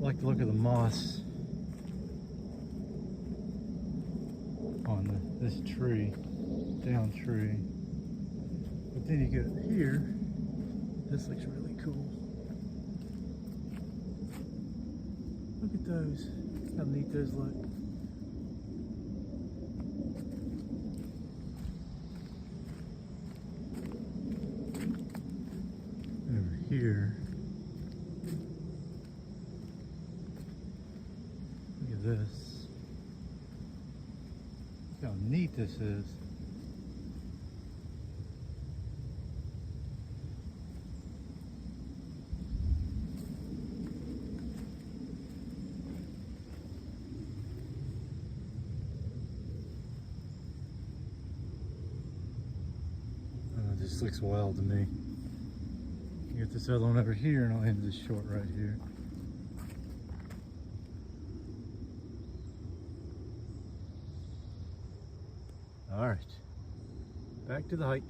like the look of the moss on this tree, down tree. But then you get here, this looks really cool. Look at those, how neat those look. Over here, look at this. Look how neat this is. This looks wild to me. Get this other one over here and I'll end this short right here. All right, back to the hike.